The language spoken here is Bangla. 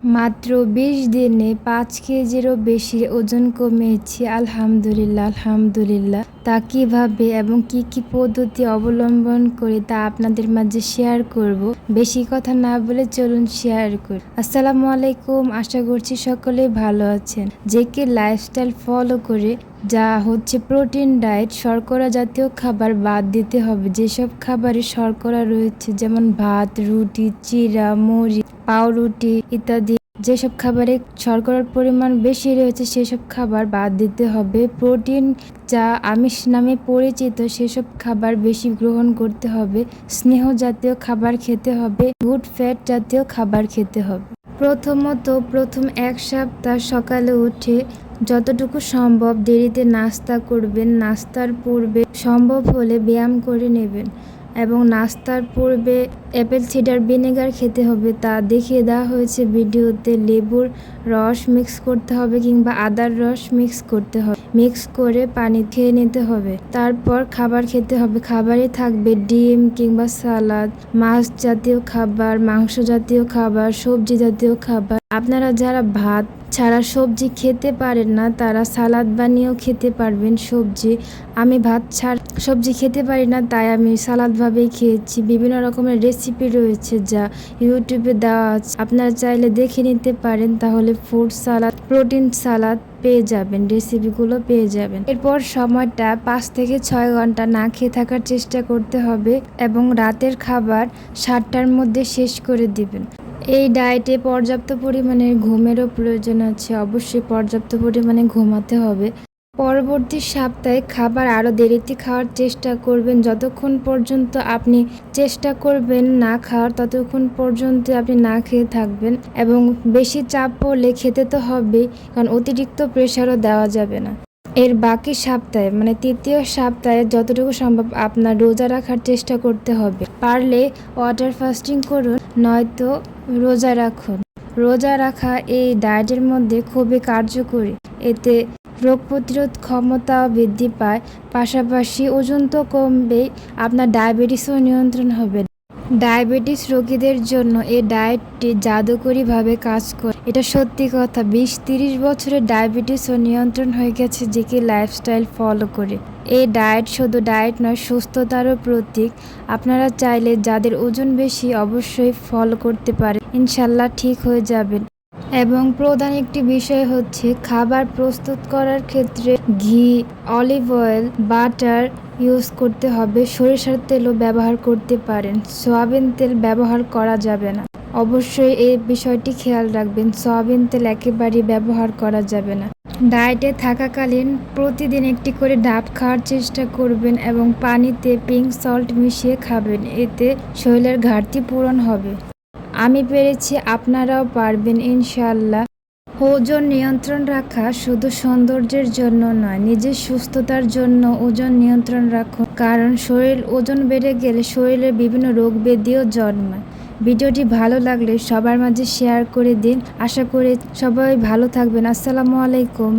মাত্র ২০ দিনে ৫ কেজিরও বেশি ওজন কমিয়েছি। আলহামদুলিল্লাহ, আলহামদুলিল্লাহ। তা কিভাবে এবং কি পদ্ধতি অবলম্বন করে তা আপনাদের মাঝে শেয়ার করব। বেশি কথা না বলে চলুন শেয়ার করি। আসসালামু আলাইকুম, আশা করছি সকলেই ভালো আছেন। জেকে লাইফস্টাইল ফলো করে যা হচ্ছে প্রোটিন ডায়েট, শর্করা জাতীয় খাবার বাদ দিতে হবে। যেসব খাবারে শর্করা রয়েছে যেমন ভাত, রুটি, চিড়া, মুড়ি, পাউরুটি ইত্যাদি, যেসব খাবারে শর্করার পরিমাণ বেশি রয়েছে সেসব খাবার বাদ দিতে হবে। প্রোটিন যা আমিষ নামে পরিচিত সেসব খাবার বেশি গ্রহণ করতে হবে। স্নেহ জাতীয় খাবার খেতে হবে, গুড ফ্যাট জাতীয় খাবার খেতে হবে। প্রথম 1 সপ্তাহ সকালে উঠে যতটুকু সম্ভব দেরিতে নাস্তা করবেন। নাস্তার পূর্বে সম্ভব হলে ব্যায়াম করে নেবেন এবং নাস্তার পূর্বে অ্যাপেল সিডার ভিনেগার খেতে হবে। তা দেখিয়ে দেওয়া হয়েছে ভিডিওতে। লেবুর রস মিক্স করতে হবে কিংবা আদার রস মিক্স করতে হবে, মিক্স করে পানি খেয়ে নিতে হবে। তারপর খাবার খেতে হবে। খাবারে থাকবে ডিম কিংবা সালাদ, মাছ জাতীয় খাবার, মাংস জাতীয় খাবার, সবজি জাতীয় খাবার। আপনারা যারা ভাত ছাড়া সবজি খেতে পারেন না তারা সালাদ বানিয়েও খেতে পারবেন সবজি। আমি ভাত ছাড়া সবজি খেতে পারি না, তাই আমি সালাদভাবেই খেয়েছি। বিভিন্ন রকমের রেসিপি রয়েছে যা ইউটিউবে দেওয়া আছে, আপনারা চাইলে দেখে নিতে পারেন। তাহলে ফুড সালাদ, প্রোটিন সালাদ পেয়ে যাবেন, রেসিপিগুলো পেয়ে যাবেন। এরপর সময়টা 5 থেকে 6 ঘন্টা না খেয়ে থাকার চেষ্টা করতে হবে এবং রাতের খাবার 7টার মধ্যে শেষ করে দিবেন। এই ডায়েটে পর্যাপ্ত পরিমাণের ঘুমেরও প্রয়োজন আছে। অবশ্যই পর্যাপ্ত পরিমাণে ঘুমাতে হবে। পরবর্তী সপ্তাহে খাবার আরও দেরিতে খাওয়ার চেষ্টা করবেন। যতক্ষণ পর্যন্ত আপনি চেষ্টা করবেন না খাওয়ার ততক্ষণ পর্যন্ত আপনি না খেয়ে থাকবেন এবং বেশি চাপ পড়লে খেতে তো হবেই, কারণ অতিরিক্ত প্রেশারও দেওয়া যাবে না। এর বাকি সপ্তাহে মানে 3য় সপ্তাহে যতটুকু সম্ভব আপনার রোজা রাখার চেষ্টা করতে হবে। পারলে ওয়াটার ফাস্টিং করুন, নয়তো রোজা রাখুন। রোজা রাখা এই ডায়েটের মধ্যে খুবই কার্যকরী। এতে রোগ প্রতিরোধ ক্ষমতাও বৃদ্ধি পায়, পাশাপাশি ওজন তো কমবেই, আপনার ডায়াবেটিসও নিয়ন্ত্রণ হবে। ডায়াবেটিস রোগীদের জন্য এই ডায়েটটি জাদুকরীভাবে কাজ করে, এটা সত্যি কথা। 20-30 বছরের ডায়াবেটিসও নিয়ন্ত্রণ হয়ে গেছে জেকে লাইফস্টাইল ফলো করে। এই ডায়েট শুধু ডায়েট নয়, সুস্থতারও প্রতীক। আপনারা চাইলে যাদের ওজন বেশি অবশ্যই ফলো করতে পারেন, ইনশাল্লাহ ঠিক হয়ে যাবেন। এবং প্রধান একটি বিষয় হচ্ছে খাবার প্রস্তুত করার ক্ষেত্রে ঘি, অলিভ অয়েল, বাটার ইউজ করতে হবে। সরিষার তেলও ব্যবহার করতে পারেন, সয়াবিন তেল ব্যবহার করা যাবে না। অবশ্যই এই বিষয়টি খেয়াল রাখবেন, সয়াবিন তেল একেবারেই ব্যবহার করা যাবে না। ডায়েটে থাকাকালীন প্রতিদিন একটি করে ডাব খাওয়ার চেষ্টা করবেন এবং পানিতে পিঙ্ক সল্ট মিশিয়ে খাবেন। এতে শরীরের ঘাটতি পূরণ হবে। আমি পেরেছি, আপনারাও পারবেন ইনশাআল্লাহ। ওজন নিয়ন্ত্রণ রাখা শুধু সৌন্দর্যের জন্য নয়, নিজের সুস্থতার জন্য ওজন নিয়ন্ত্রণ রাখুন, কারণ ওজন বেড়ে গেলে শরীরের বিভিন্ন রোগ ব্যাধিও জন্মায়। ভিডিওটি ভালো লাগলে সবার মাঝে শেয়ার করে দিন। আশা করি সবাই ভালো থাকবেন। আসসালামু আলাইকুম।